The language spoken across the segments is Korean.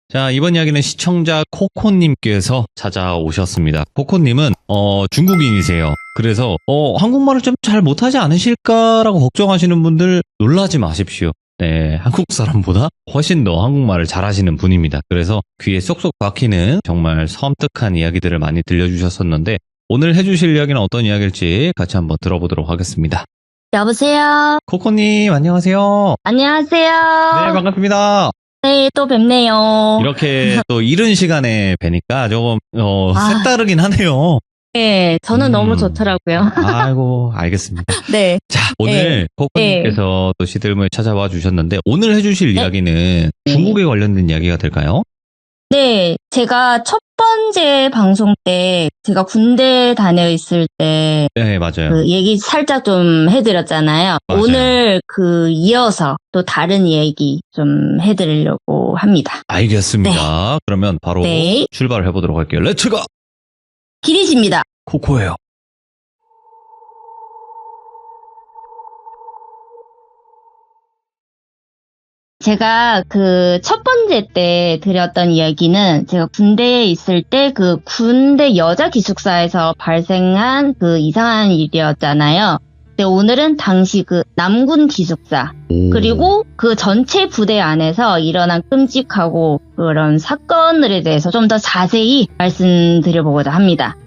자, 이번 이야기는 시청자 코코님께서 찾아오셨습니다. 코코님은 중국인이세요. 그래서 한국말을 좀 잘 못하지 않으실까라고 걱정하시는 분들 놀라지 마십시오. 네, 한국 사람보다 훨씬 더 한국말을 잘하시는 분입니다. 그래서 귀에 쏙쏙 박히는 정말 섬뜩한 이야기들을 많이 들려주셨었는데 오늘 해주실 이야기는 어떤 이야기일지 같이 한번 들어보도록 하겠습니다. 여보세요? 코코님 안녕하세요. 안녕하세요? 네, 반갑습니다. 네, 또 뵙네요. 이렇게 또 이른 시간에 뵈니까 조금 색다르긴 하네요. 네, 저는 너무 좋더라고요. 아이고, 알겠습니다. 네. 자, 오늘 코코님께서 또 시들물 찾아와 주셨는데 오늘 해주실 이야기는 중국에 관련된 이야기가 될까요? 네, 제가 첫 번째 방송 때 제가 군대 다녀 있을 때 네, 맞아요. 그 얘기 살짝 좀 해드렸잖아요. 맞아요. 오늘 이어서 또 다른 얘기 좀 해드리려고 합니다. 알겠습니다. 그러면 바로 네. 출발을 해보도록 할게요. 렛츠고! 기리십니다. 코코예요. 제가 첫 번째 때 드렸던 이야기는 제가 군대에 있을 때 그 군대 여자 기숙사에서 발생한 그 이상한 일이었잖아요. 근데 오늘은 당시 그 남군 기숙사, 그리고 그 전체 부대 안에서 일어난 끔찍하고 그런 사건들에 대해서 좀 더 자세히 말씀드려보고자 합니다.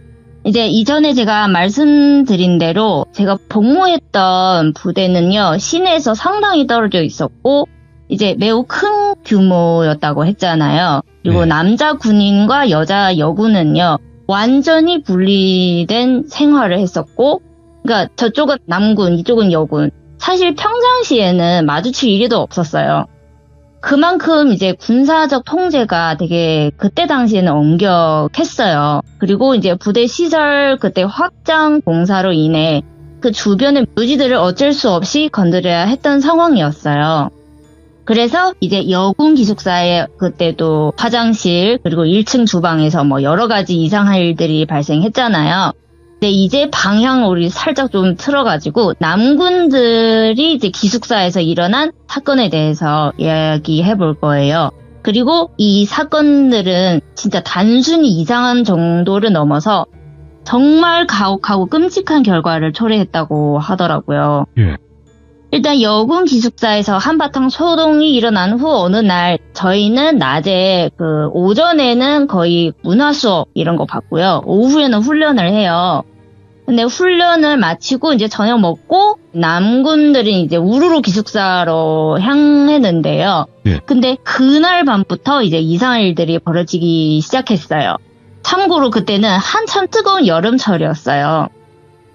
이제 이전에 제가 말씀드린 대로 제가 복무했던 부대는요, 시내에서 상당히 떨어져 있었고, 이제 매우 큰 규모였다고 했잖아요. 그리고 네. 남자 군인과 여자 여군은요, 완전히 분리된 생활을 했었고, 그러니까 저쪽은 남군, 이쪽은 여군. 사실 평상시에는 마주칠 일도 없었어요. 그만큼 이제 군사적 통제가 되게 그때 당시에는 엄격했어요. 그리고 이제 부대 시설 그때 확장 공사로 인해 그 주변의 묘지들을 어쩔 수 없이 건드려야 했던 상황이었어요. 그래서 이제 여군 기숙사에 그때도 화장실 그리고 1층 주방에서 뭐 여러 가지 이상한 일들이 발생했잖아요. 근데 이제 방향을 우리 살짝 좀 틀어가지고 남군들이 이제 기숙사에서 일어난 사건에 대해서 이야기해 볼 거예요. 그리고 이 사건들은 진짜 단순히 이상한 정도를 넘어서 정말 가혹하고 끔찍한 결과를 초래했다고 하더라고요. 예. 일단 여군 기숙사에서 한바탕 소동이 일어난 후 어느 날 저희는 낮에 오전에는 거의 문화 수업 이런 거 받고요. 오후에는 훈련을 해요. 근데 훈련을 마치고 이제 저녁 먹고 남군들은 이제 우르르 기숙사로 향했는데요. 예. 근데 그날 밤부터 이제 이상한 일들이 벌어지기 시작했어요. 참고로 그때는 한참 뜨거운 여름철이었어요.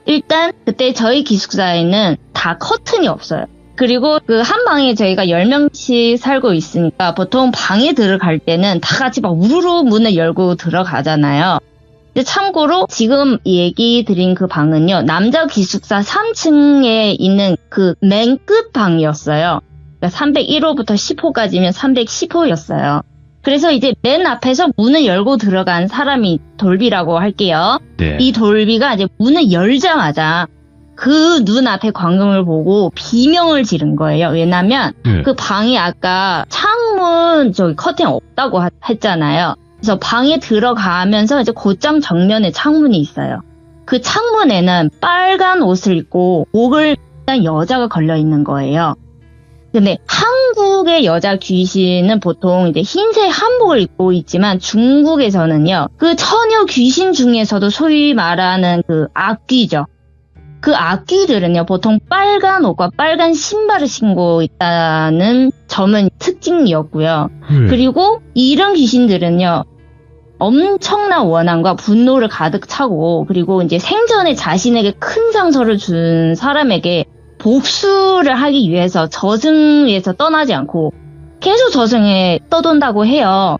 일단 그때 저희 기숙사에는 다 커튼이 없어요. 그리고 한 방에 저희가 10명씩 살고 있으니까 보통 방에 들어갈 때는 다 같이 막 우르르 문을 열고 들어가잖아요. 근데 참고로 지금 얘기 드린 그 방은요, 남자 기숙사 3층에 있는 그 맨 끝 방이었어요. 그러니까 301호부터 10호까지면 310호였어요. 그래서 이제 맨 앞에서 문을 열고 들어간 사람이 돌비라고 할게요. 네. 이 돌비가 이제 문을 열자마자 그 눈앞의 광경을 보고 비명을 지른 거예요. 왜냐면 그 방이 아까 창문 커튼 없다고 했잖아요. 그래서 방에 들어가면서 이제 곧장 정면에 창문이 있어요. 그 창문에는 빨간 옷을 입고 목을 딴 여자가 걸려 있는 거예요. 근데 한국의 여자 귀신은 보통 이제 흰색 한복을 입고 있지만 중국에서는요, 그 처녀 귀신 중에서도 소위 말하는 그 악귀죠. 그 악귀들은요, 보통 빨간 옷과 빨간 신발을 신고 있다는 점은 특징이었고요. 그리고 이런 귀신들은요, 엄청난 원한과 분노를 가득 차고, 그리고 이제 생전에 자신에게 큰 상처를 준 사람에게 복수를 하기 위해서 저승에서 떠나지 않고 계속 저승에 떠돈다고 해요.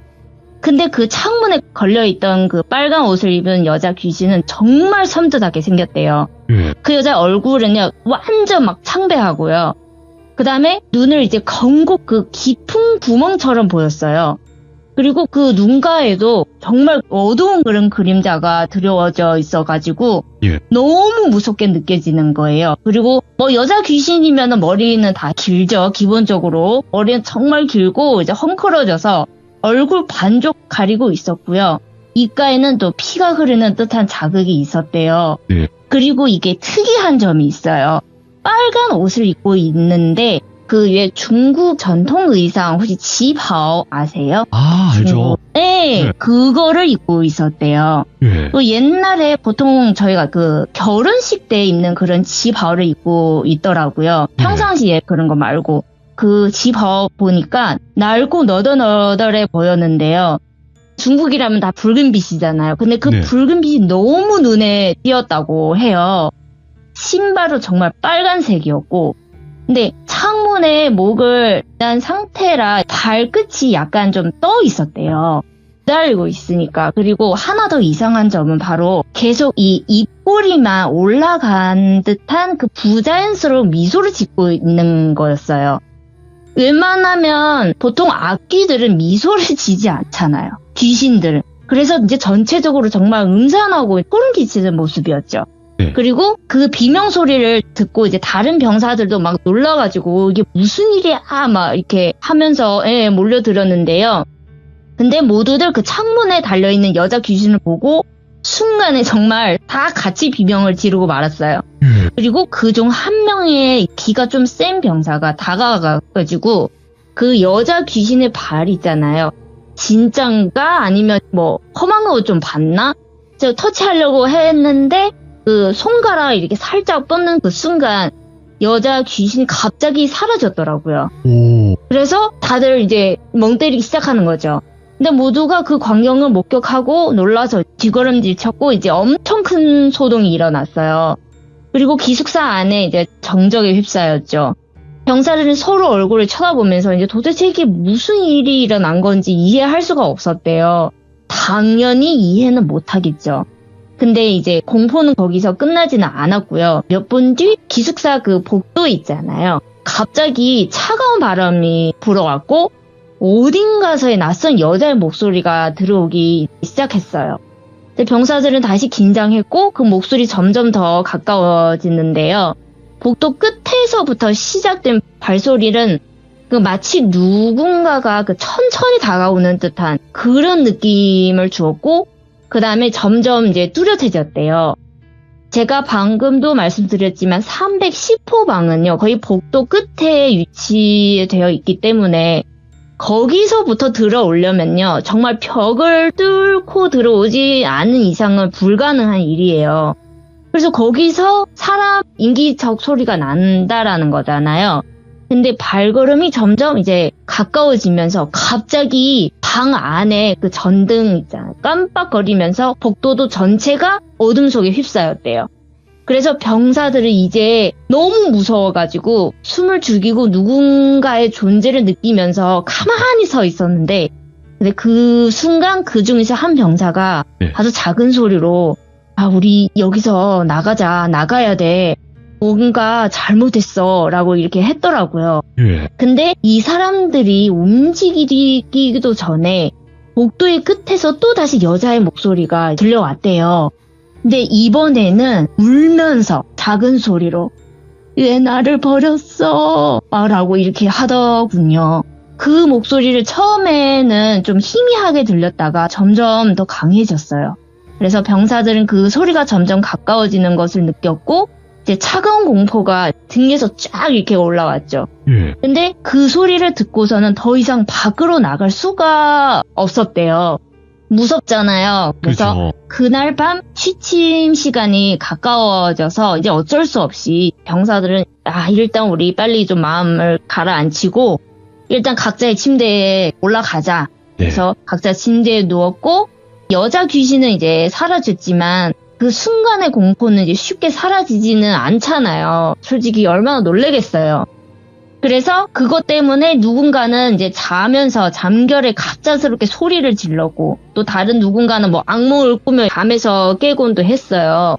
근데 그 창문에 걸려있던 그 빨간 옷을 입은 여자 귀신은 정말 섬뜩하게 생겼대요. 그 여자 얼굴은요, 완전 막 창백하고요. 그 다음에 눈을 이제 건국 그 깊은 구멍처럼 보였어요. 그리고 그 눈가에도 정말 어두운 그런 그림자가 드러워져 있어가지고 너무 무섭게 느껴지는 거예요. 그리고 뭐 여자 귀신이면 머리는 다 길죠. 기본적으로 머리는 정말 길고 이제 헝클어져서 얼굴 반쪽 가리고 있었고요. 입가에는 또 피가 흐르는 듯한 자극이 있었대요. 네. 그리고 이게 특이한 점이 있어요. 빨간 옷을 입고 있는데 그 왜 중국 전통 의상 혹시 지바오 아세요? 아, 알죠. 네, 네. 그거를 입고 있었대요. 예. 또 옛날에 보통 저희가 그 결혼식 때 입는 그런 지바오를 입고 있더라고요. 네. 평상시에 그런 거 말고. 그 지바오 보니까 낡고 너덜너덜해 보였는데요. 중국이라면 다 붉은 빛이잖아요. 근데 그 네. 붉은 빛이 너무 눈에 띄었다고 해요. 신발은 정말 빨간색이었고, 근데 창문에 목을 난 상태라 발끝이 약간 좀 떠 있었대요. 기다리고 있으니까. 그리고 하나 더 이상한 점은 바로 계속 이 입꼬리만 올라간 듯한 그 부자연스러운 미소를 짓고 있는 거였어요. 웬만하면 보통 악귀들은 미소를 지지 않잖아요. 귀신들은. 그래서 이제 전체적으로 정말 음산하고 소름 끼치는 모습이었죠. 네. 그리고 그 비명 소리를 듣고 이제 다른 병사들도 막 놀라가지고 이게 무슨 일이야 막 이렇게 하면서 몰려들었는데요. 근데 모두들 그 창문에 달려있는 여자 귀신을 보고 순간에 정말 다 같이 비명을 지르고 말았어요. 그리고 그중 한 명의 기가 좀 센 병사가 다가가가지고 그 여자 귀신의 발 있잖아요. 진짠가 아니면 뭐 험한 거 좀 봤나? 제가 터치하려고 했는데 그 손가락을 이렇게 살짝 뻗는 그 순간 여자 귀신이 갑자기 사라졌더라고요. 오. 그래서 다들 이제 멍 때리기 시작하는 거죠. 근데 모두가 그 광경을 목격하고 놀라서 뒤걸음질 쳤고 이제 엄청 큰 소동이 일어났어요. 그리고 기숙사 안에 이제 정적에 휩싸였죠. 병사들은 서로 얼굴을 쳐다보면서 이제 도대체 이게 무슨 일이 일어난 건지 이해할 수가 없었대요. 당연히 이해는 못하겠죠. 근데 이제 공포는 거기서 끝나지는 않았고요. 몇 분 뒤 기숙사 그 복도 있잖아요. 갑자기 차가운 바람이 불어왔고 어딘가서의 낯선 여자의 목소리가 들어오기 시작했어요. 근데 병사들은 다시 긴장했고 그 목소리 점점 더 가까워지는데요. 복도 끝에서부터 시작된 발소리는 그 마치 누군가가 그 천천히 다가오는 듯한 그런 느낌을 주었고 그 다음에 점점 이제 뚜렷해졌대요. 제가 방금도 말씀드렸지만 310호 방은요, 거의 복도 끝에 위치되어 있기 때문에 거기서부터 들어오려면요, 정말 벽을 뚫고 들어오지 않은 이상은 불가능한 일이에요. 그래서 거기서 사람 인기적 소리가 난다라는 거잖아요. 근데 발걸음이 점점 이제 가까워지면서 갑자기 방 안에 그 전등 있잖아요. 깜빡거리면서 복도도 전체가 어둠 속에 휩싸였대요. 그래서 병사들은 이제 너무 무서워가지고 숨을 죽이고 누군가의 존재를 느끼면서 가만히 서 있었는데, 근데 그 순간 그 중에서 한 병사가 네. 아주 작은 소리로 우리 여기서 나가야 돼. 뭔가 잘못했어. 라고 이렇게 했더라고요. 예. 근데 이 사람들이 움직이기도 전에 복도의 끝에서 또 다시 여자의 목소리가 들려왔대요. 근데 이번에는 울면서 작은 소리로 왜 나를 버렸어? 라고 이렇게 하더군요. 그 목소리를 처음에는 좀 희미하게 들렸다가 점점 더 강해졌어요. 그래서 병사들은 그 소리가 점점 가까워지는 것을 느꼈고 이제 차가운 공포가 등에서 쫙 이렇게 올라왔죠. 예. 근데 그 소리를 듣고서는 더 이상 밖으로 나갈 수가 없었대요. 무섭잖아요. 그래서 그렇죠. 그날 밤 취침 시간이 가까워져서 이제 어쩔 수 없이 병사들은 일단 우리 빨리 좀 마음을 가라앉히고 일단 각자의 침대에 올라가자. 네. 그래서 각자 침대에 누웠고 여자 귀신은 이제 사라졌지만 그 순간의 공포는 이제 쉽게 사라지지는 않잖아요. 솔직히 얼마나 놀라겠어요. 그래서 그것 때문에 누군가는 이제 자면서 잠결에 갑작스럽게 소리를 질렀고 또 다른 누군가는 뭐 악몽을 꾸며 잠에서 깨곤도 했어요.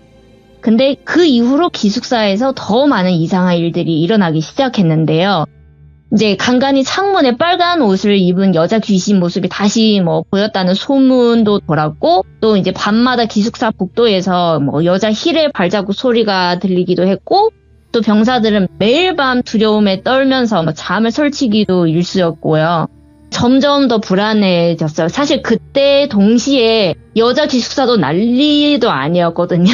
근데 그 이후로 기숙사에서 더 많은 이상한 일들이 일어나기 시작했는데요. 이제 간간히 창문에 빨간 옷을 입은 여자 귀신 모습이 다시 뭐 보였다는 소문도 돌았고 또 이제 밤마다 기숙사 복도에서 뭐 여자 힐의 발자국 소리가 들리기도 했고 또 병사들은 매일 밤 두려움에 떨면서 뭐 잠을 설치기도 일쑤였고요. 점점 더 불안해졌어요. 사실 그때 동시에 여자 기숙사도 난리도 아니었거든요.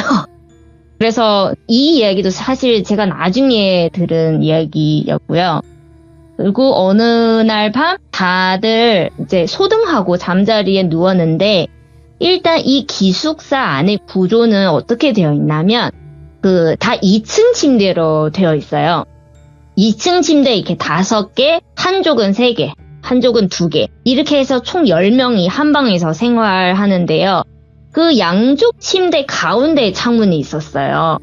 그래서 이 이야기도 사실 제가 나중에 들은 이야기였고요. 그리고 어느 날 밤 다들 이제 소등하고 잠자리에 누웠는데 일단 이 기숙사 안의 구조는 어떻게 되어 있냐면 다 2층 침대로 되어 있어요. 2층 침대 이렇게 5개, 한쪽은 3개, 한쪽은 2개. 이렇게 해서 총 10명이 한 방에서 생활하는데요. 그 양쪽 침대 가운데에 창문이 있었어요.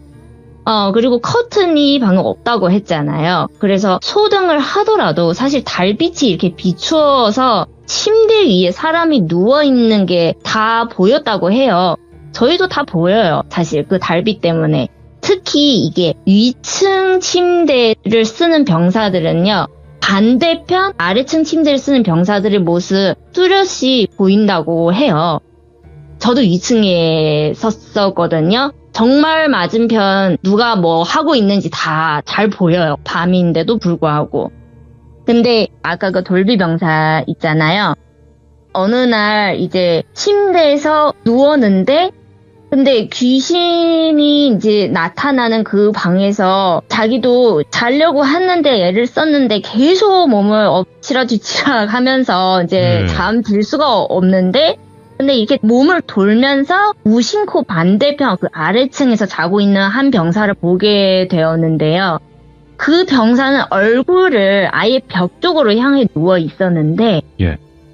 그리고 커튼이 방금 없다고 했잖아요. 그래서 소등을 하더라도 사실 달빛이 이렇게 비추어서 침대 위에 사람이 누워있는 게 다 보였다고 해요. 저희도 다 보여요. 사실 그 달빛 때문에. 특히 이게 위층 침대를 쓰는 병사들은요. 반대편 아래층 침대를 쓰는 병사들의 모습 뚜렷이 보인다고 해요. 저도 2층에 섰었거든요. 정말 맞은편 누가 뭐 하고 있는지 다 잘 보여요. 밤인데도 불구하고. 근데 아까 그 돌비 병사 있잖아요. 어느 날 이제 침대에서 누웠는데 근데 귀신이 이제 나타나는 그 방에서 자기도 자려고 했는데 애를 썼는데 계속 몸을 엎치락뒤치락 하면서 이제 잠들 수가 없는데 근데 이렇게 몸을 돌면서 무심코 반대편 그 아래층에서 자고 있는 한 병사를 보게 되었는데요. 그 병사는 얼굴을 아예 벽 쪽으로 향해 누워 있었는데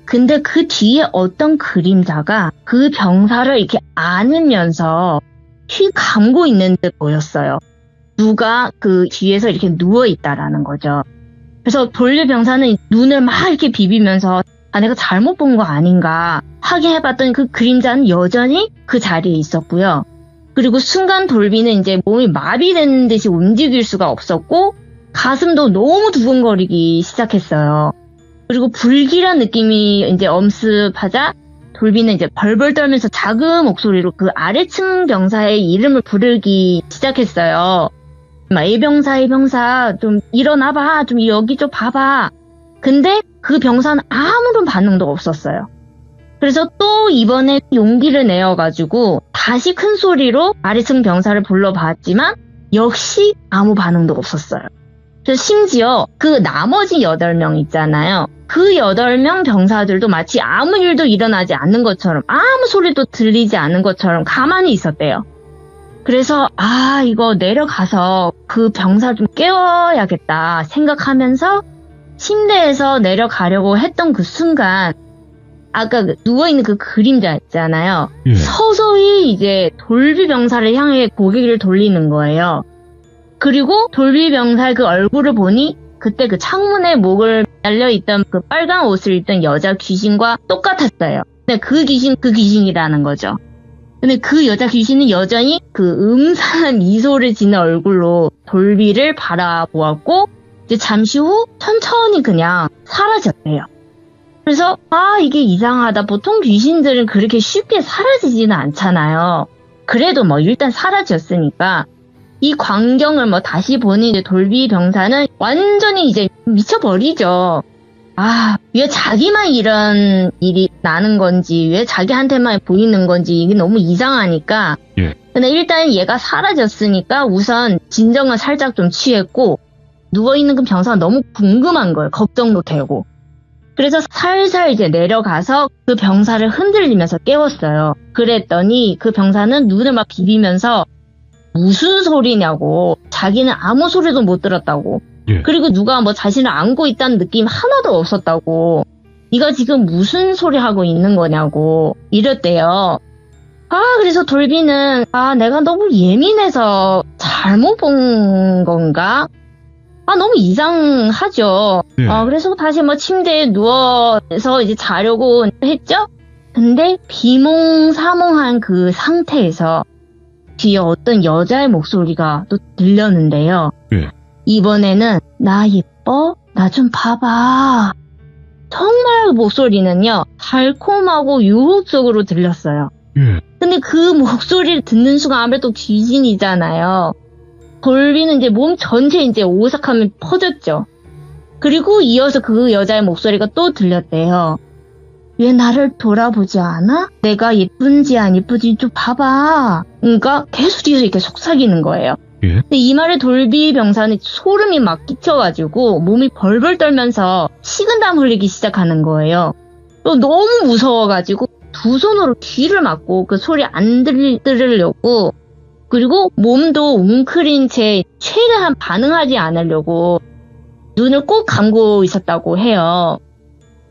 근데 그 뒤에 어떤 그림자가 그 병사를 이렇게 안으면서 휘 감고 있는 듯 보였어요. 누가 그 뒤에서 이렇게 누워있다라는 거죠. 그래서 돌비 병사는 눈을 막 이렇게 비비면서 내가 잘못 본 거 아닌가 확인해봤더니 그 그림자는 여전히 그 자리에 있었고요. 그리고 순간 돌비는 이제 몸이 마비된 듯이 움직일 수가 없었고 가슴도 너무 두근거리기 시작했어요. 그리고 불길한 느낌이 이제 엄습하자 돌비는 이제 벌벌 떨면서 작은 목소리로 그 아래층 병사의 이름을 부르기 시작했어요. A병사 좀 일어나봐, 좀 여기 좀 봐봐. 근데 그 병사는 아무런 반응도 없었어요. 그래서 또 이번에 용기를 내어가지고 다시 큰 소리로 아래층 병사를 불러봤지만 역시 아무 반응도 없었어요. 그래서 심지어 그 나머지 8명 있잖아요. 그 8명 병사들도 마치 아무 일도 일어나지 않는 것처럼 아무 소리도 들리지 않는 것처럼 가만히 있었대요. 그래서 이거 내려가서 그 병사를 좀 깨워야겠다 생각하면서 침대에서 내려가려고 했던 그 순간 아까 누워있는 그 그림자 있잖아요. 서서히 이제 돌비 병사를 향해 고개를 돌리는 거예요. 그리고 돌비 병사의 그 얼굴을 보니 그때 그 창문에 목을 달려있던 그 빨간 옷을 입던 여자 귀신과 똑같았어요. 근데 그 귀신이라는 거죠. 근데 그 여자 귀신은 여전히 그 음산한 미소를 지는 얼굴로 돌비를 바라보았고 이제 잠시 후 천천히 그냥 사라졌대요. 그래서 이게 이상하다. 보통 귀신들은 그렇게 쉽게 사라지지는 않잖아요. 그래도 뭐 일단 사라졌으니까 이 광경을 뭐 다시 보니 이제 돌비 병사는 완전히 이제 미쳐버리죠. 왜 자기만 이런 일이 나는 건지, 왜 자기한테만 보이는 건지 이게 너무 이상하니까. 근데 일단 얘가 사라졌으니까 우선 진정은 살짝 좀 취했고, 누워있는 그 병사가 너무 궁금한 거예요. 걱정도 되고. 그래서 살살 이제 내려가서 그 병사를 흔들리면서 깨웠어요. 그랬더니 그 병사는 눈을 막 비비면서 무슨 소리냐고, 자기는 아무 소리도 못 들었다고. 그리고 누가 뭐 자신을 안고 있다는 느낌 하나도 없었다고. 네가 지금 무슨 소리 하고 있는 거냐고 이랬대요. 그래서 돌비는 내가 너무 예민해서 잘못 본 건가? 너무 이상하죠. 그래서 다시 뭐 침대에 누워서 이제 자려고 했죠? 근데 비몽사몽한 그 상태에서 뒤에 어떤 여자의 목소리가 또 들렸는데요. 이번에는 나 예뻐? 나 좀 봐봐. 정말 목소리는요. 달콤하고 유혹적으로 들렸어요. 근데 그 목소리를 듣는 순간 아무래도 귀신이잖아요. 돌비는 이제 몸 전체에 이제 오싹함이 퍼졌죠. 그리고 이어서 그 여자의 목소리가 또 들렸대요. 왜 나를 돌아보지 않아? 내가 예쁜지 안 예쁜지 좀 봐봐. 그러니까 계속 뒤에서 이렇게 속삭이는 거예요. 예? 근데 이 말에 돌비 병사는 소름이 막 끼쳐가지고 몸이 벌벌 떨면서 식은땀 흘리기 시작하는 거예요. 또 너무 무서워가지고 두 손으로 귀를 막고 그 소리 안 들으려고, 그리고 몸도 웅크린 채 최대한 반응하지 않으려고 눈을 꼭 감고 있었다고 해요.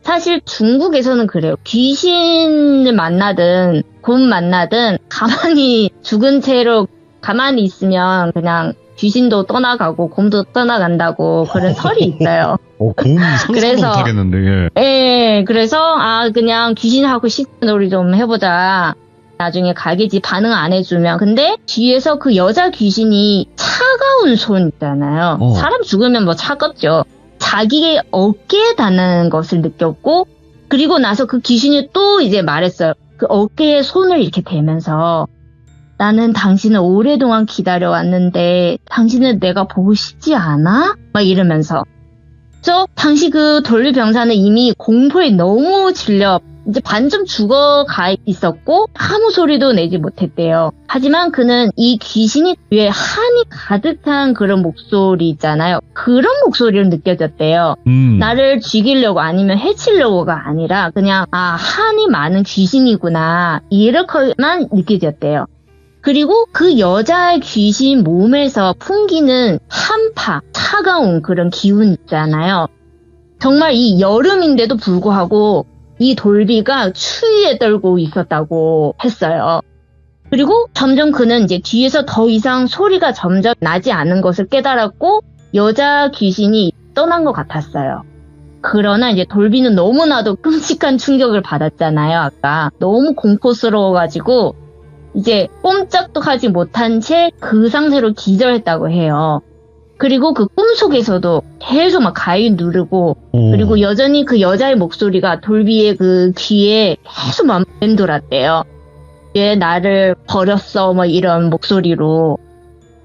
사실 중국에서는 그래요. 귀신을 만나든 곰 만나든 가만히 죽은 채로 가만히 있으면 그냥 귀신도 떠나가고 곰도 떠나간다고 그런 설이 있어요. 곰 상상도 그래서- 못하겠는데, 예. 예, 그래서 그냥 귀신하고 식스놀이 좀 해보자. 나중에 가겠지, 반응 안 해주면. 근데 뒤에서 그 여자 귀신이 차가운 손 있잖아요. 사람 죽으면 뭐 차갑죠. 자기의 어깨에 닿는 것을 느꼈고, 그리고 나서 그 귀신이 또 이제 말했어요. 그 어깨에 손을 이렇게 대면서, 나는 당신을 오랫동안 기다려왔는데 당신을 내가 보고 싶지 않아? 막 이러면서. 당시 그 돌비 병사는 이미 공포에 너무 질려 이제 반쯤 죽어가 있었고 아무 소리도 내지 못했대요. 하지만 그는 이 귀신이 귀에 한이 가득한 그런 목소리 있잖아요. 그런 목소리를 느껴졌대요. 나를 죽이려고 아니면 해치려고가 아니라 그냥 한이 많은 귀신이구나 이렇게만 느껴졌대요. 그리고 그 여자의 귀신 몸에서 풍기는 한파, 차가운 그런 기운 있잖아요. 정말 이 여름인데도 불구하고 이 돌비가 추위에 떨고 있었다고 했어요. 그리고 점점 그는 이제 뒤에서 더 이상 소리가 점점 나지 않은 것을 깨달았고 여자 귀신이 떠난 것 같았어요. 그러나 이제 돌비는 너무나도 끔찍한 충격을 받았잖아요. 아까 너무 공포스러워가지고 이제 꼼짝도 하지 못한 채 그 상태로 기절했다고 해요. 그리고 그 꿈속에서도 계속 막 가위 누르고 그리고 여전히 그 여자의 목소리가 돌비의 그 귀에 계속 맴돌았대요. 왜 나를 버렸어 뭐 이런 목소리로.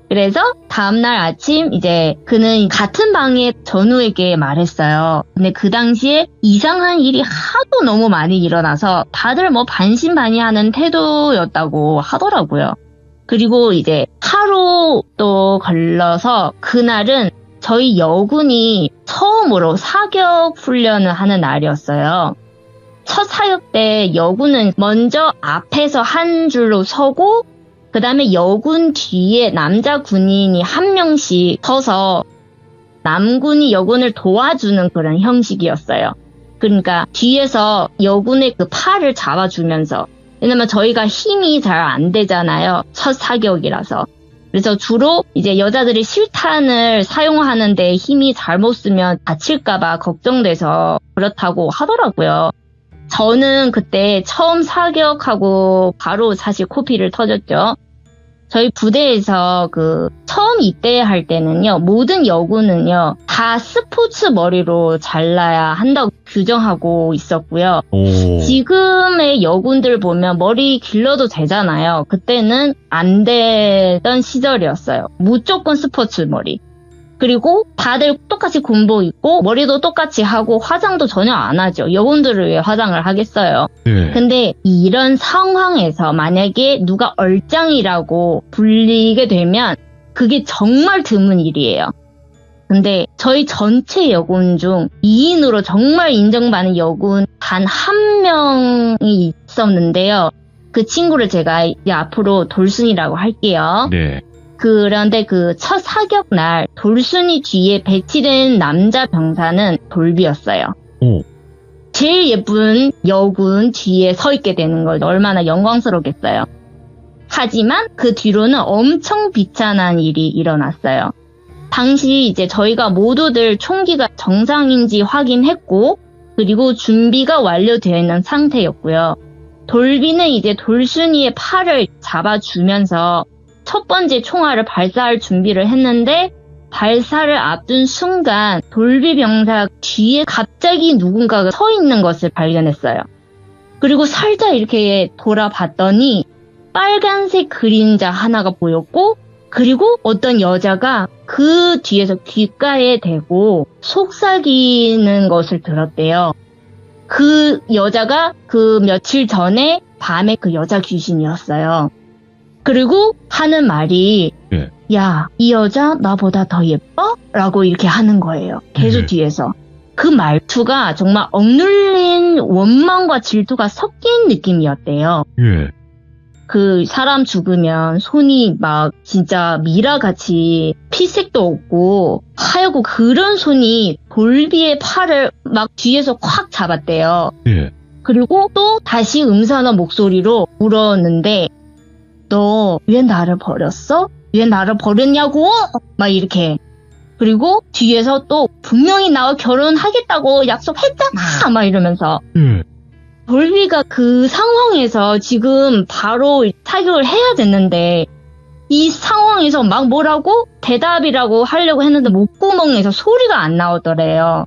그래서 다음날 아침 이제 그는 같은 방에 전우에게 말했어요. 근데 그 당시에 이상한 일이 하도 너무 많이 일어나서 다들 뭐 반신반의하는 태도였다고 하더라고요. 그리고 이제 하루 또 걸러서 그날은 저희 여군이 처음으로 사격 훈련을 하는 날이었어요. 첫 사격 때 여군은 먼저 앞에서 한 줄로 서고 그 다음에 여군 뒤에 남자 군인이 한 명씩 서서 남군이 여군을 도와주는 그런 형식이었어요. 그러니까 뒤에서 여군의 그 팔을 잡아주면서, 왜냐면 저희가 힘이 잘 안 되잖아요. 첫 사격이라서. 그래서 주로 이제 여자들이 실탄을 사용하는데 힘이 잘못 쓰면 다칠까봐 걱정돼서 그렇다고 하더라고요. 저는 그때 처음 사격하고 바로 사실 코피를 터졌죠. 저희 부대에서 처음 입대할 때는요, 모든 여군은요, 다 스포츠 머리로 잘라야 한다고 규정하고 있었고요. 지금의 여군들 보면 머리 길러도 되잖아요. 그때는 안 되던 시절이었어요. 무조건 스포츠 머리. 그리고 다들 똑같이 군복 입고 머리도 똑같이 하고 화장도 전혀 안 하죠. 여군들을 왜 화장을 하겠어요. 네. 근데 이런 상황에서 만약에 누가 얼짱이라고 불리게 되면 그게 정말 드문 일이에요. 근데 저희 전체 여군 중 2인으로 정말 인정받는 여군 단 한 명이 있었는데요. 그 친구를 제가 이제 앞으로 돌순이라고 할게요. 네. 그런데 그 첫 사격 날 돌순이 뒤에 배치된 남자 병사는 돌비였어요. 제일 예쁜 여군 뒤에 서 있게 되는 걸 얼마나 영광스럽겠어요. 하지만 그 뒤로는 엄청 비참한 일이 일어났어요. 당시 이제 저희가 모두들 총기가 정상인지 확인했고 그리고 준비가 완료되어 있는 상태였고요. 돌비는 이제 돌순이의 팔을 잡아주면서 첫 번째 총알을 발사할 준비를 했는데 발사를 앞둔 순간 돌비 병사 뒤에 갑자기 누군가가 서 있는 것을 발견했어요. 그리고 살짝 이렇게 돌아봤더니 빨간색 그림자 하나가 보였고 그리고 어떤 여자가 그 뒤에서 귓가에 대고 속삭이는 것을 들었대요. 그 여자가 그 며칠 전에 밤에 그 여자 귀신이었어요. 그리고 하는 말이 예. 야, 이 여자 나보다 더 예뻐? 라고 이렇게 하는 거예요. 계속 뒤에서. 그 말투가 정말 억눌린 원망과 질투가 섞인 느낌이었대요. 예. 그 사람 죽으면 손이 막 진짜 미라같이 피색도 없고 하얗고 그런 손이 돌비의 팔을 막 뒤에서 콱 잡았대요. 예. 그리고 또 다시 음산한 목소리로 물었는데 너 왜 나를 버렸어? 왜 나를 버렸냐고? 막 이렇게. 그리고 뒤에서 또 분명히 나와 결혼하겠다고 약속했잖아! 막 이러면서. 돌비가 그 상황에서 지금 바로 타격을 해야 됐는데 이 상황에서 막 뭐라고? 대답이라고 하려고 했는데 목구멍에서 소리가 안 나오더래요.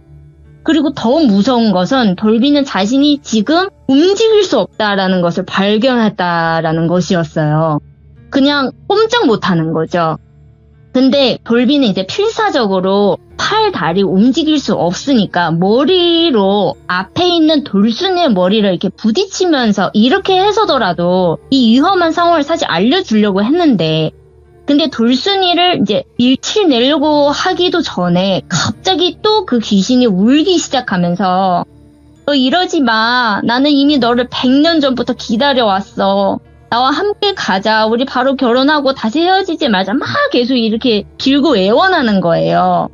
그리고 더 무서운 것은 돌비는 자신이 지금 움직일 수 없다라는 것을 발견했다라는 것이었어요. 그냥 꼼짝 못하는 거죠. 근데 돌비는 이제 필사적으로 팔, 다리 움직일 수 없으니까 머리로 앞에 있는 돌순이의 머리를 이렇게 부딪히면서 이렇게 해서더라도 이 위험한 상황을 사실 알려주려고 했는데 근데 돌순이를 이제 밀치내려고 하기도 전에 갑자기 또 그 귀신이 울기 시작하면서 너 이러지 마. 나는 이미 너를 100년 전부터 기다려왔어. 나와 함께 가자. 우리 바로 결혼하고 다시 헤어지지 말자. 막 계속 이렇게 길고 애원하는 거예요.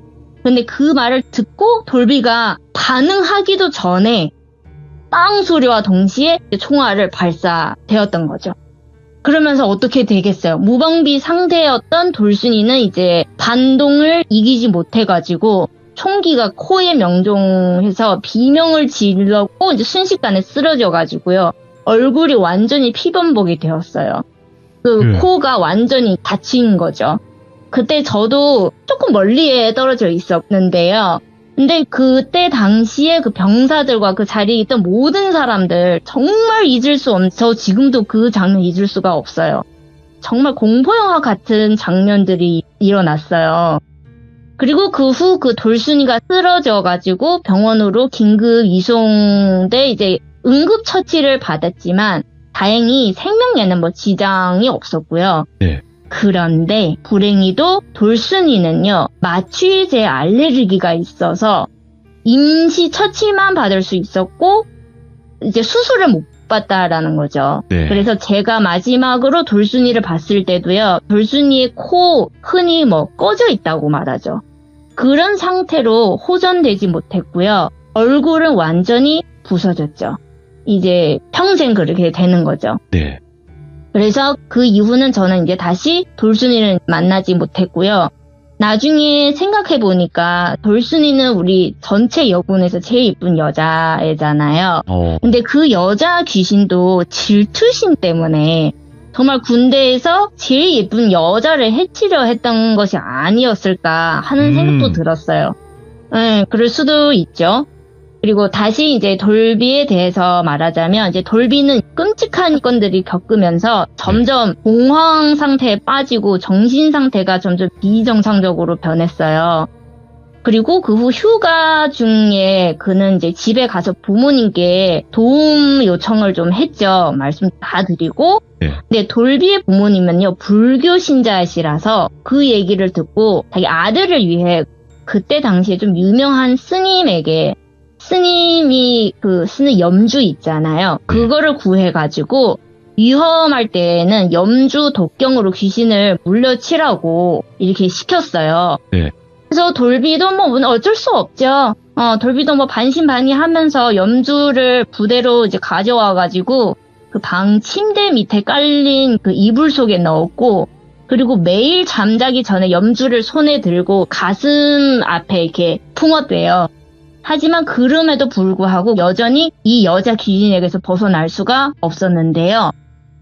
근데 그 말을 듣고 돌비가 반응하기도 전에 빵 소리와 동시에 총알을 발사되었던 거죠. 그러면서 어떻게 되겠어요? 무방비 상태였던 돌순이는 이제 반동을 이기지 못해가지고 총기가 코에 명중해서 비명을 지르고 이제 순식간에 쓰러져가지고요. 얼굴이 완전히 피범벅이 되었어요. 그 코가 완전히 다친 거죠. 그때 저도 조금 멀리에 떨어져 있었는데요. 근데 그때 당시에 그 병사들과 그 자리에 있던 모든 사람들 정말 잊을 수 저 지금도 그 장면 잊을 수가 없어요. 정말 공포영화 같은 장면들이 일어났어요. 그리고 그 후 그 돌순이가 쓰러져가지고 병원으로 긴급 이송돼 이제 응급처치를 받았지만 다행히 생명에는 뭐 지장이 없었고요. 네. 그런데 불행히도 돌순이는요. 마취제 알레르기가 있어서 임시 처치만 받을 수 있었고 이제 수술을 못 받다라는 거죠. 네. 그래서 제가 마지막으로 돌순이를 봤을 때도요. 돌순이의 코 흔히 뭐 꺼져 있다고 말하죠. 그런 상태로 호전되지 못했고요. 얼굴은 완전히 부서졌죠. 이제 평생 그렇게 되는 거죠. 네. 그래서 그 이후는 저는 이제 다시 돌순이를 만나지 못했고요. 나중에 생각해보니까 돌순이는 우리 전체 여군에서 제일 이쁜 여자애잖아요. 근데 그 여자 귀신도 질투심 때문에 정말 군대에서 제일 예쁜 여자를 해치려 했던 것이 아니었을까 하는 생각도 들었어요. 네, 그럴 수도 있죠. 그리고 다시 이제 돌비에 대해서 말하자면 이제 돌비는 끔찍한 건들이 겪으면서 점점 공황 상태에 빠지고 정신 상태가 점점 비정상적으로 변했어요. 그리고 그 후 휴가 중에 그는 이제 집에 가서 부모님께 도움 요청을 좀 했죠. 말씀 다 드리고. 네. 근데 돌비의 부모님은요, 불교 신자시라서 그 얘기를 듣고 자기 아들을 위해 그때 당시에 좀 유명한 스님에게 스님이 그 쓰는 염주 있잖아요. 그거를 구해가지고 위험할 때에는 염주 독경으로 귀신을 물려치라고 이렇게 시켰어요. 네. 그래서 돌비도 뭐 어쩔 수 없죠. 돌비도 뭐 반신반의하면서 염주를 부대로 이제 가져와가지고 그 방 침대 밑에 깔린 그 이불 속에 넣었고 그리고 매일 잠자기 전에 염주를 손에 들고 가슴 앞에 이렇게 품었대요. 하지만 그럼에도 불구하고 여전히 이 여자 귀신에게서 벗어날 수가 없었는데요.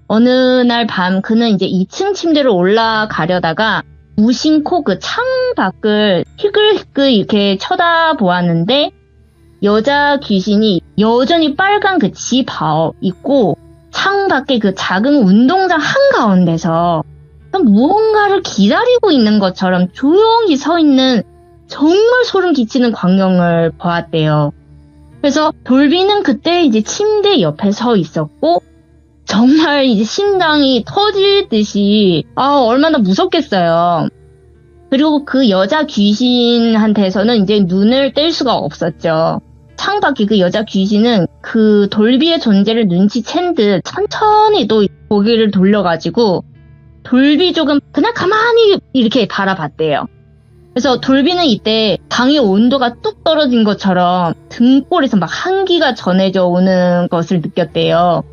어느 날 밤 그는 이제 2층 침대로 올라가려다가 무심코 그 창 밖을 희글희글 이렇게 쳐다보았는데 여자 귀신이 여전히 빨간 그 집 입고 창 밖에 그 작은 운동장 한가운데서 무언가를 기다리고 있는 것처럼 조용히 서 있는 정말 소름 끼치는 광경을 보았대요. 그래서 돌비는 그때 이제 침대 옆에 서 있었고 정말 이제 심장이 터질 듯이 얼마나 무섭겠어요. 그리고 그 여자 귀신한테서는 이제 눈을 뗄 수가 없었죠. 창밖에 그 여자 귀신은 그 돌비의 존재를 눈치챈 듯 천천히 또 고개를 돌려가지고 돌비 쪽은 그냥 가만히 이렇게 바라봤대요. 그래서 돌비는 이때 방의 온도가 뚝 떨어진 것처럼 등골에서 막 한기가 전해져 오는 것을 느꼈대요.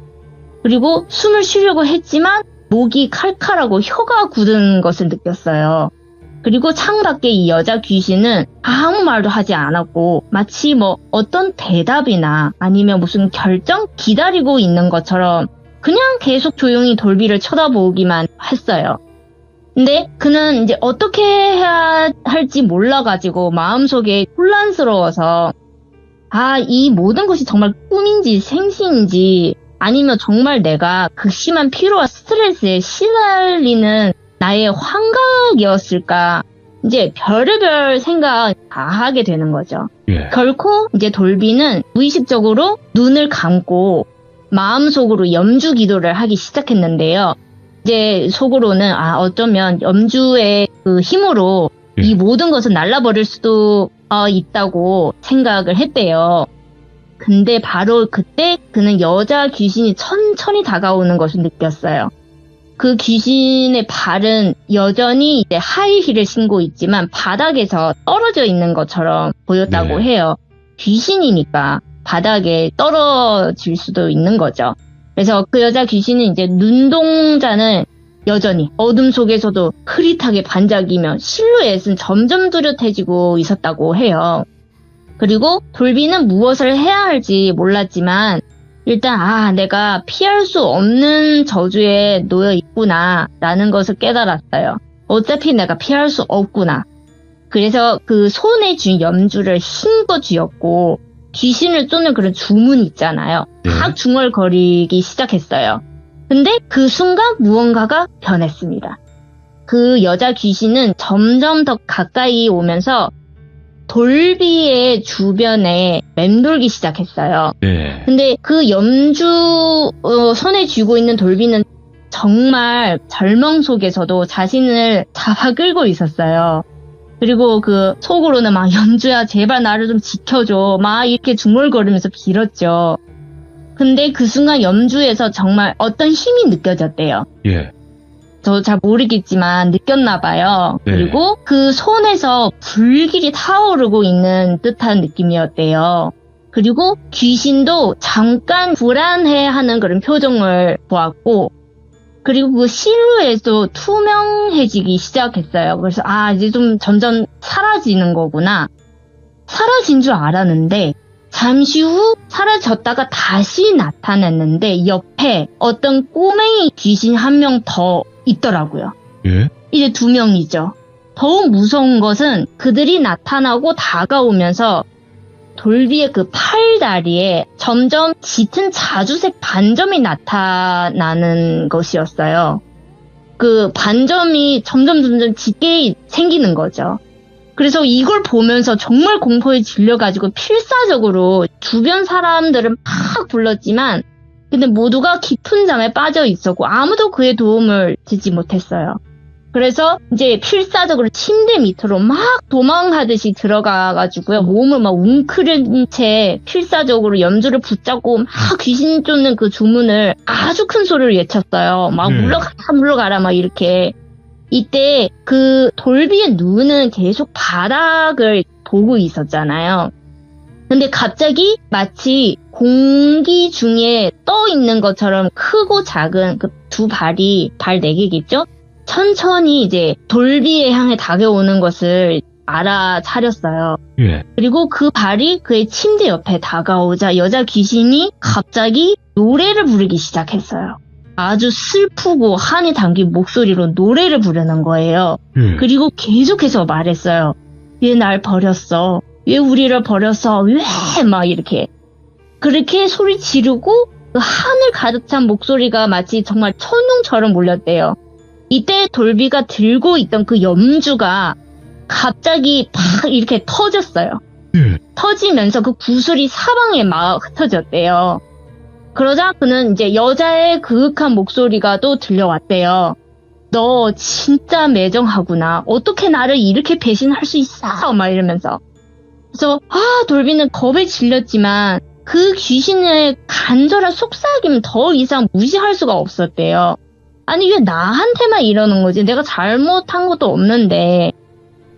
그리고 숨을 쉬려고 했지만 목이 칼칼하고 혀가 굳은 것을 느꼈어요. 그리고 창밖에 이 여자 귀신은 아무 말도 하지 않았고 마치 어떤 대답이나 아니면 무슨 결정 기다리고 있는 것처럼 그냥 계속 조용히 돌비를 쳐다보기만 했어요. 근데 그는 이제 어떻게 해야 할지 몰라가지고 마음속에 혼란스러워서 이 모든 것이 정말 꿈인지 생시인지 아니면 정말 내가 극심한 피로와 스트레스에 시달리는 나의 환각이었을까 이제 별의별 생각 다 하게 되는 거죠. 예. 결코 이제 돌비는 무의식적으로 눈을 감고 마음속으로 염주 기도를 하기 시작했는데요. 이제 속으로는 어쩌면 염주의 그 힘으로 이 모든 것을 날라버릴 수도 있다고 생각을 했대요. 근데 바로 그때 그는 여자 귀신이 천천히 다가오는 것을 느꼈어요. 그 귀신의 발은 여전히 이제 하이힐을 신고 있지만 바닥에서 떨어져 있는 것처럼 보였다고 해요. 귀신이니까 바닥에 떨어질 수도 있는 거죠. 그래서 그 여자 귀신은 이제 눈동자는 여전히 어둠 속에서도 흐릿하게 반짝이며 실루엣은 점점 뚜렷해지고 있었다고 해요. 그리고 돌비는 무엇을 해야 할지 몰랐지만 일단 내가 피할 수 없는 저주에 놓여 있구나 라는 것을 깨달았어요. 어차피 내가 피할 수 없구나. 그래서 그 손에 쥔 염주를 힘껏 쥐었고 귀신을 쫓는 그런 주문 있잖아요. 막 중얼거리기 시작했어요. 근데 그 순간 무언가가 변했습니다. 그 여자 귀신은 점점 더 가까이 오면서 돌비의 주변에 맴돌기 시작했어요. 근데 그 염주 손에 쥐고 있는 돌비는 정말 절망 속에서도 자신을 잡아 끌고 있었어요. 그리고 그 속으로는 막 염주야 제발 나를 좀 지켜줘 막 이렇게 중얼거리면서 빌었죠. 근데 그 순간 염주에서 정말 어떤 힘이 느껴졌대요. 저 잘 모르겠지만 느꼈나 봐요. 그리고 그 손에서 불길이 타오르고 있는 듯한 느낌이었대요. 그리고 귀신도 잠깐 불안해하는 그런 표정을 보았고 그리고 그 실루엣도 투명해지기 시작했어요. 그래서 이제 좀 점점 사라지는 거구나. 사라진 줄 알았는데 잠시 후 사라졌다가 다시 나타났는데 옆에 어떤 꼬맹이 귀신 한 명 더 있더라고요. 이제 2명이죠. 더욱 무서운 것은 그들이 나타나고 다가오면서 돌비의 그 팔다리에 점점 짙은 자주색 반점이 나타나는 것이었어요. 그 반점이 점점 짙게 생기는 거죠. 그래서 이걸 보면서 정말 공포에 질려가지고 필사적으로 주변 사람들은 막 불렀지만 근데 모두가 깊은 잠에 빠져 있었고 아무도 그의 도움을 주지 못했어요. 그래서 이제 필사적으로 침대 밑으로 막 도망하듯이 들어가가지고요. 몸을 막 웅크린 채 필사적으로 염주를 붙잡고 막 귀신 쫓는 그 주문을 아주 큰 소리로 외쳤어요. 막 물러가라 막 이렇게. 이때 그 돌비의 눈은 계속 바닥을 보고 있었잖아요. 근데 갑자기 마치 공기 중에 떠 있는 것처럼 크고 작은 그 두 발이 발 4개겠죠? 천천히 이제 돌비에 향해 다가오는 것을 알아차렸어요. 그리고 그 발이 그의 침대 옆에 다가오자 여자 귀신이 갑자기 노래를 부르기 시작했어요. 아주 슬프고 한이 담긴 목소리로 노래를 부르는 거예요. 그리고 계속해서 말했어요. 왜 날 버렸어? 왜 우리를 버렸어? 왜? 막 이렇게. 그렇게 소리 지르고 그 하늘 가득 찬 목소리가 마치 정말 천둥처럼 울렸대요. 이때 돌비가 들고 있던 그 염주가 갑자기 팍 이렇게 터졌어요. 예. 터지면서 그 구슬이 사방에 막 흩어졌대요. 그러자 그는 이제 여자의 그윽한 목소리가 또 들려왔대요. 너 진짜 매정하구나. 어떻게 나를 이렇게 배신할 수 있어? 막 이러면서. 그래서 돌비는 겁에 질렸지만 그 귀신의 간절한 속삭임은 더 이상 무시할 수가 없었대요. 아니 왜 나한테만 이러는 거지? 내가 잘못한 것도 없는데.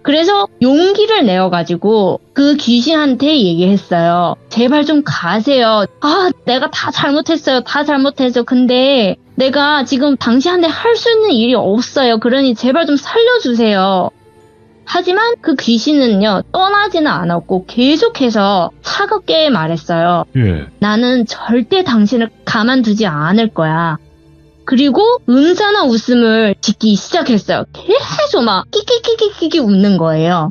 그래서 용기를 내어가지고 그 귀신한테 얘기했어요. 제발 좀 가세요. 내가 다 잘못했어요. 다 잘못했어요. 근데 내가 지금 당신한테 할 수 있는 일이 없어요. 그러니 제발 좀 살려주세요. 하지만 그 귀신은요, 떠나지는 않았고 계속해서 차갑게 말했어요. 예. 나는 절대 당신을 가만두지 않을 거야. 그리고 음산한 웃음을 짓기 시작했어요. 계속 막 끼끼끼끼끼 웃는 거예요.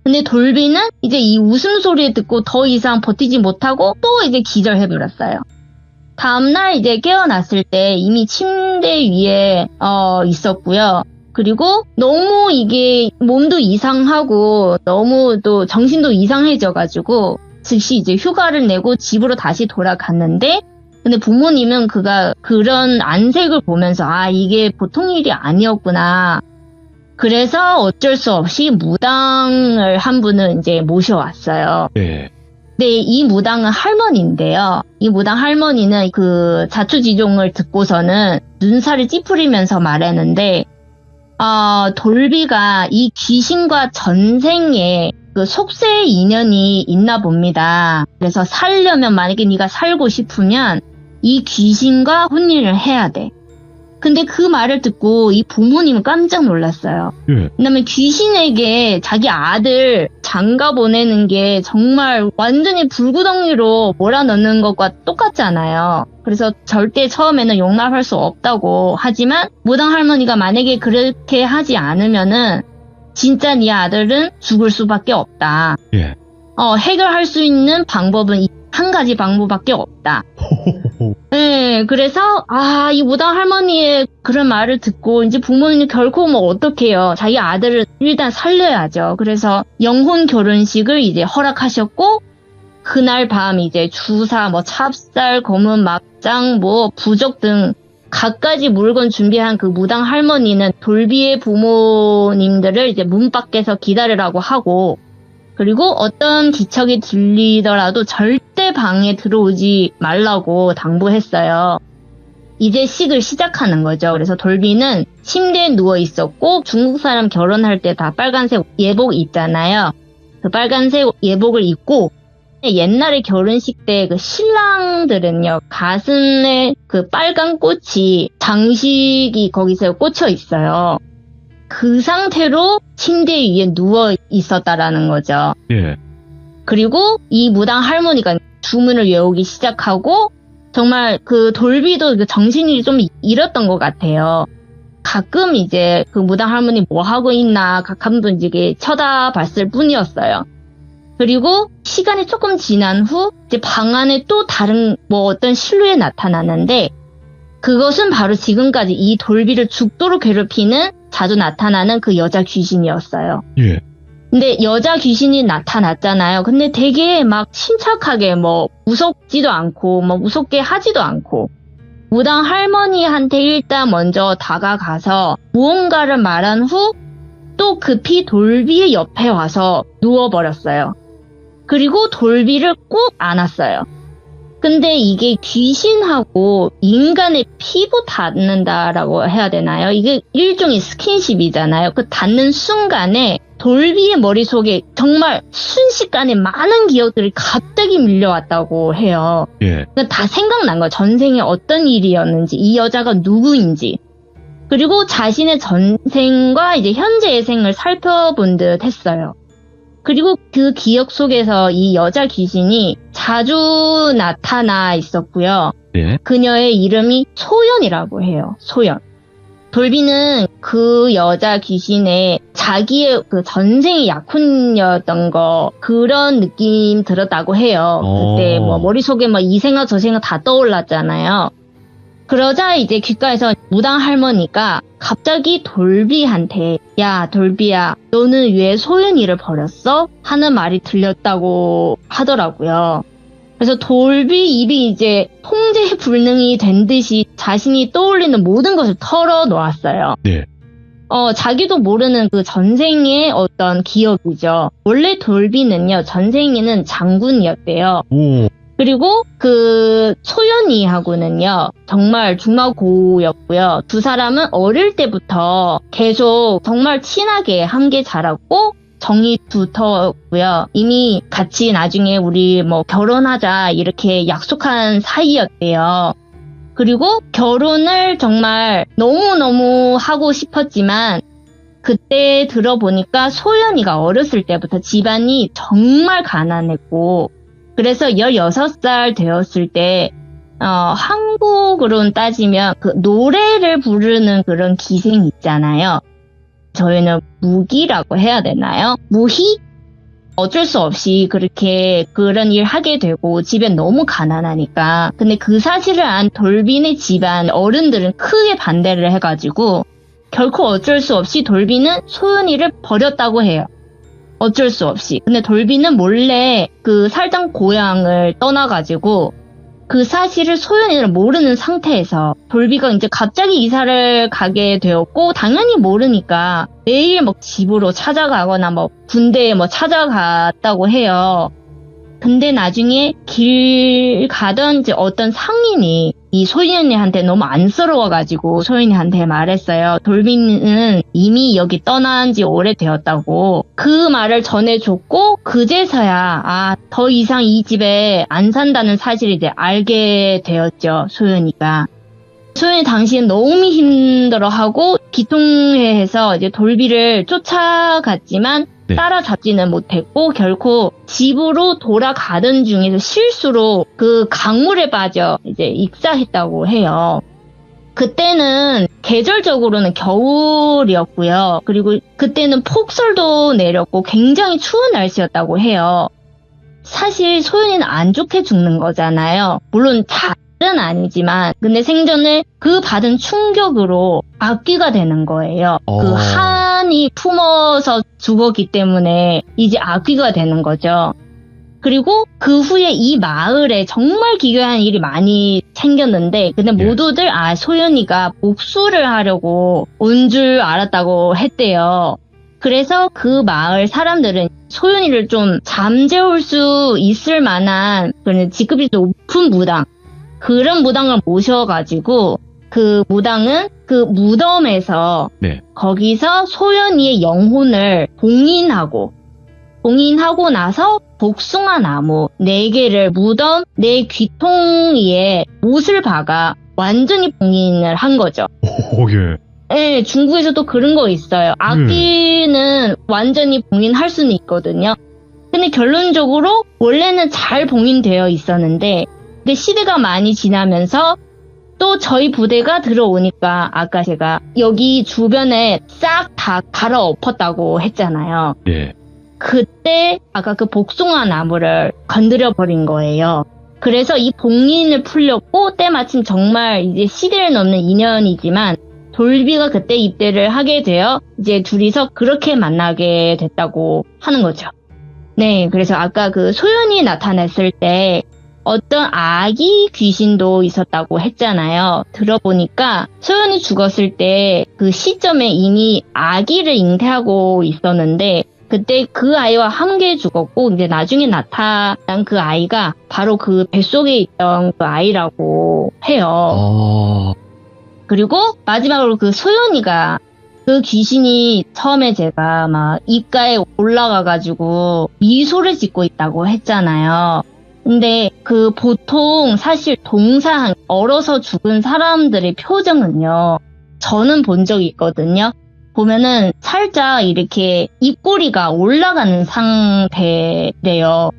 근데 돌비는 이제 이 웃음소리 듣고 더 이상 버티지 못하고 또 이제 기절해버렸어요. 다음날 이제 깨어났을 때 이미 침대 위에 있었고요. 그리고 너무 이게 몸도 이상하고 너무 또 정신도 이상해져가지고 즉시 이제 휴가를 내고 집으로 다시 돌아갔는데 근데 부모님은 그가 그런 안색을 보면서 이게 보통 일이 아니었구나. 그래서 어쩔 수 없이 무당을 한 분을 이제 모셔왔어요. 네. 네, 이 무당은 할머니인데요. 이 무당 할머니는 그 자초지종을 듣고서는 눈살을 찌푸리면서 말했는데, 돌비가 이 귀신과 전생에 그 속세의 인연이 있나 봅니다. 그래서 살려면 만약에 네가 살고 싶으면 이 귀신과 혼인을 해야 돼. 근데 그 말을 듣고 이 부모님은 깜짝 놀랐어요. 예. 왜냐면 귀신에게 자기 아들 장가 보내는 게 정말 완전히 불구덩이로 몰아넣는 것과 똑같잖아요. 그래서 절대 처음에는 용납할 수 없다고 하지만 무당 할머니가 만약에 그렇게 하지 않으면은 진짜 네 아들은 죽을 수밖에 없다. 예. 해결할 수 있는 방법은 한 가지 방법밖에 없다. 네, 그래서 이 무당 할머니의 그런 말을 듣고 이제 부모님이 결코 뭐 어떡해요. 자기 아들을 일단 살려야죠. 그래서 영혼 결혼식을 이제 허락하셨고 그날 밤 이제 주사, 뭐 찹쌀, 검은 막장, 뭐 부적 등 갖가지 물건 준비한 그 무당 할머니는 돌비의 부모님들을 이제 문 밖에서 기다리라고 하고 그리고 어떤 기척이 들리더라도 절대 방에 들어오지 말라고 당부했어요. 이제 식을 시작하는 거죠. 그래서 돌비는 침대에 누워 있었고 중국 사람 결혼할 때 다 빨간색 예복 있잖아요. 그 빨간색 예복을 입고 옛날에 결혼식 때 그 신랑들은요 가슴에 그 빨간 꽃이 장식이 거기서 꽂혀 있어요. 그 상태로 침대 위에 누워 있었다라는 거죠. 예. 그리고 이 무당 할머니가 주문을 외우기 시작하고 정말 그 돌비도 그 정신이 좀 잃었던 것 같아요. 가끔 이제 그 무당 할머니 뭐 하고 있나 가끔도 이제 쳐다봤을 뿐이었어요. 그리고 시간이 조금 지난 후 이제 방 안에 또 다른 뭐 어떤 실루엣이 나타나는데 그것은 바로 지금까지 이 돌비를 죽도록 괴롭히는 자주 나타나는 그 여자 귀신이었어요. 예. 근데 여자 귀신이 나타났잖아요. 근데 되게 막 침착하게 뭐 무섭지도 않고 뭐 무섭게 하지도 않고 무당 할머니한테 일단 먼저 다가가서 무언가를 말한 후 또 급히 돌비의 옆에 와서 누워버렸어요. 그리고 돌비를 꼭 안았어요. 근데 이게 귀신하고 인간의 피부 닿는다라고 해야 되나요? 이게 일종의 스킨십이잖아요. 그 닿는 순간에 돌비의 머릿속에 정말 순식간에 많은 기억들이 갑자기 밀려왔다고 해요. 예. 그러니까 다 생각난 거예요. 전생에 어떤 일이었는지, 이 여자가 누구인지. 그리고 자신의 전생과 이제 현재의 생을 살펴본 듯 했어요. 그리고 그 기억 속에서 이 여자 귀신이 자주 나타나 있었고요. 예. 그녀의 이름이 소연이라고 해요. 소연. 돌비는 그 여자 귀신의 자기의 그 전생의 약혼녀였던 거 그런 느낌 들었다고 해요. 그때 뭐 머릿속에 뭐 이 생각 저 생각 다 떠올랐잖아요. 그러자 이제 귓가에서 무당 할머니가 갑자기 돌비한테 야 돌비야 너는 왜 소윤이를 버렸어? 하는 말이 들렸다고 하더라고요. 그래서 돌비 입이 이제 통제 불능이 된 듯이 자신이 떠올리는 모든 것을 털어놓았어요. 네. 자기도 모르는 그 전생의 어떤 기억이죠. 원래 돌비는요, 전생에는 장군이었대요. 오. 그리고 그 소연이하고는요, 정말 중마고였고요. 두 사람은 어릴 때부터 계속 정말 친하게 함께 자랐고, 정이 두터웠고요. 이미 같이 나중에 우리 뭐 결혼하자 이렇게 약속한 사이였대요. 그리고 결혼을 정말 너무너무 하고 싶었지만 그때 들어보니까 소연이가 어렸을 때부터 집안이 정말 가난했고 그래서 16살 되었을 때 한국으로는 따지면 그 노래를 부르는 그런 기생 있잖아요. 저희는 무기라고 해야 되나요? 무희? 어쩔 수 없이 그렇게 그런 일 하게 되고 집에 너무 가난하니까. 근데 그 사실을 안 돌빈의 집안 어른들은 크게 반대를 해가지고 결코 어쩔 수 없이 돌빈은 소연이를 버렸다고 해요. 어쩔 수 없이. 근데 돌빈은 몰래 그 살던 고향을 떠나가지고 그 사실을 소연이는 모르는 상태에서 돌비가 이제 갑자기 이사를 가게 되었고 당연히 모르니까 매일 막 집으로 찾아가거나 뭐 군대에 뭐 찾아갔다고 해요. 근데 나중에 길 가던 이제 어떤 상인이 이 소연이한테 너무 안쓰러워가지고 소연이한테 말했어요. 돌비는 이미 여기 떠난 지 오래되었다고. 그 말을 전해줬고 그제서야 더 이상 이 집에 안 산다는 사실을 이제 알게 되었죠. 소연이가. 소연이 당시엔 너무 힘들어하고 기통해서 이제 돌비를 쫓아갔지만 네. 따라잡지는 못했고 결코 집으로 돌아가던 중에서 실수로 그 강물에 빠져 이제 익사했다고 해요. 그때는 계절적으로는 겨울이었고요. 그리고 그때는 폭설도 내렸고 굉장히 추운 날씨였다고 해요. 사실 소연이는 안 좋게 죽는 거잖아요. 물론 잘은 아니지만 근데 생전에 그 받은 충격으로 악귀가 되는 거예요. 그 한이 품어서 죽었기 때문에 이제 악귀가 되는 거죠. 그리고 그 후에 이 마을에 정말 기괴한 일이 많이 생겼는데 근데 모두들 소연이가 복수를 하려고 온 줄 알았다고 했대요. 그래서 그 마을 사람들은 소연이를 좀 잠재울 수 있을 만한 그런 직급이 높은 무당 그런 무당을 모셔가지고 그 무당은 그 무덤에서 거기서 소연이의 영혼을 봉인하고 나서 복숭아 나무 4개를 무덤 내 귀퉁이에 못을 박아 완전히 봉인을 한 거죠. 예. 네, 중국에서도 그런 거 있어요. 악기는 완전히 봉인할 수는 있거든요. 근데 결론적으로 원래는 잘 봉인되어 있었는데 근데 시대가 많이 지나면서 또 저희 부대가 들어오니까 아까 제가 여기 주변에 싹 다 갈아엎었다고 했잖아요. 네. 그때 아까 그 복숭아 나무를 건드려 버린 거예요. 그래서 이 봉인을 풀렸고 때마침 정말 이제 시대를 넘는 인연이지만 돌비가 그때 입대를 하게 되어 이제 둘이서 그렇게 만나게 됐다고 하는 거죠. 네, 그래서 아까 그 소연이 나타났을 때 어떤 아기 귀신도 있었다고 했잖아요. 들어보니까 소연이 죽었을 때 그 시점에 이미 아기를 잉태하고 있었는데 그때 그 아이와 함께 죽었고 이제 나중에 나타난 그 아이가 바로 그 뱃속에 있던 그 아이라고 해요. 그리고 마지막으로 그 소연이가 그 귀신이 처음에 제가 막 입가에 올라가가지고 미소를 짓고 있다고 했잖아요. 근데 그 보통 사실 동상 얼어서 죽은 사람들의 표정은요. 저는 본 적이 있거든요. 보면은 살짝 이렇게 입꼬리가 올라가는 상태래요.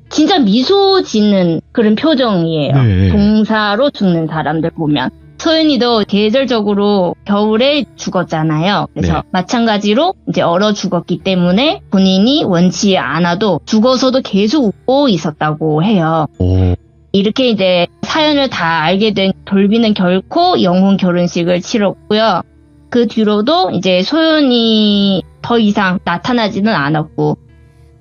진짜 미소 짓는 그런 표정이에요. 네. 동사로 죽는 사람들 보면. 소연이도 계절적으로 겨울에 죽었잖아요. 그래서 마찬가지로 이제 얼어 죽었기 때문에 본인이 원치 않아도 죽어서도 계속 웃고 있었다고 해요. 이렇게 이제 사연을 다 알게 된 돌비는 결코 영혼 결혼식을 치렀고요. 그 뒤로도 이제 소연이 더 이상 나타나지는 않았고,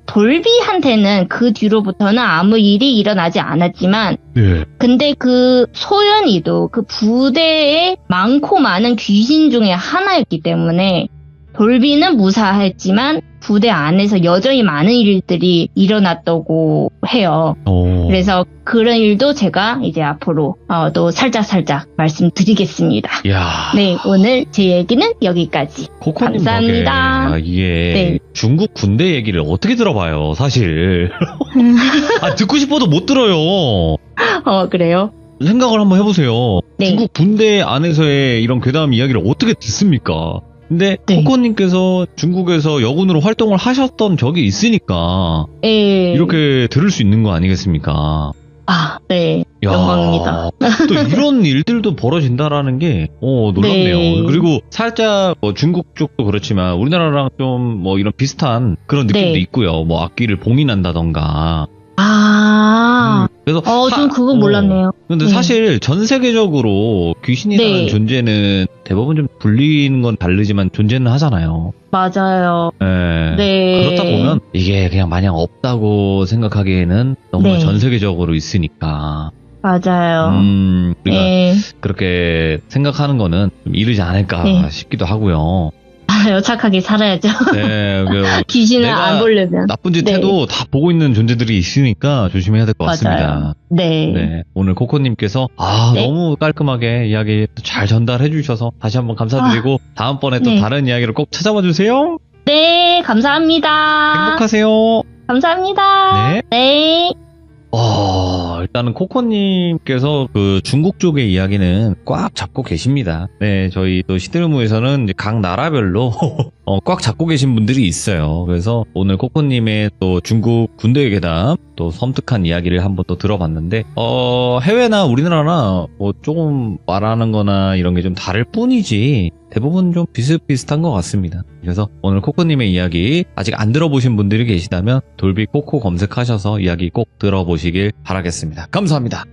돌비한테는 그 뒤로부터는 아무 일이 일어나지 않았지만, 네. 근데 그 소연이도 그 부대에 많고 많은 귀신 중에 하나였기 때문에 돌비는 무사했지만 부대 안에서 여전히 많은 일들이 일어났다고 해요. 그래서 그런 일도 제가 이제 앞으로 또 살짝살짝 말씀드리겠습니다. 야. 네, 오늘 제 얘기는 여기까지. 코코님 감사합니다. 덕에, 이게 네. 중국 군대 얘기를 어떻게 들어봐요, 사실. 듣고 싶어도 못 들어요. 그래요? 생각을 한번 해보세요. 네. 중국 군대 안에서의 이런 괴담 이야기를 어떻게 듣습니까? 근데 네. 코코님께서 중국에서 여군으로 활동을 하셨던 적이 있으니까 예. 이렇게 들을 수 있는 거 아니겠습니까? 네. 야, 영광입니다. 또 이런 일들도 벌어진다라는 게 놀랍네요. 네. 그리고 살짝 중국 쪽도 그렇지만 우리나라랑 좀 이런 비슷한 그런 느낌도 네. 있고요. 악기를 봉인한다던가. 그래서 좀 그거 몰랐네요. 근데 네. 사실 전 세계적으로 귀신이라는 네. 존재는 대부분 좀 불리는 건 다르지만 존재는 하잖아요. 맞아요. 예. 네. 그렇다 보면 이게 그냥 마냥 없다고 생각하기에는 너무 네. 전 세계적으로 있으니까. 맞아요. 우리가 네. 그렇게 생각하는 거는 좀 이르지 않을까 네. 싶기도 하고요. 착하게 살아야죠. 네, 귀신을 내가 안 보려면. 나쁜 짓 네. 해도 다 보고 있는 존재들이 있으니까 조심해야 될 것 같습니다. 맞아요. 네. 네, 오늘 코코님께서 네. 너무 깔끔하게 이야기 잘 전달해 주셔서 다시 한번 감사드리고 다음번에 또 네. 다른 이야기를 꼭 찾아와 주세요. 네, 감사합니다. 행복하세요. 감사합니다. 네. 네. 일단은 코코님께서 그 중국 쪽의 이야기는 꽉 잡고 계십니다. 네, 저희 또 시드르무에서는 이제 각 나라별로 꽉 잡고 계신 분들이 있어요. 그래서 오늘 코코님의 또 중국 군대의 괴담, 또 섬뜩한 이야기를 한번 또 들어봤는데, 해외나 우리나라나 조금 말하는 거나 이런 게 좀 다를 뿐이지, 대부분 좀 비슷비슷한 것 같습니다. 그래서 오늘 코코님의 이야기 아직 안 들어보신 분들이 계시다면 돌비 코코 검색하셔서 이야기 꼭 들어보시길 바라겠습니다. 감사합니다.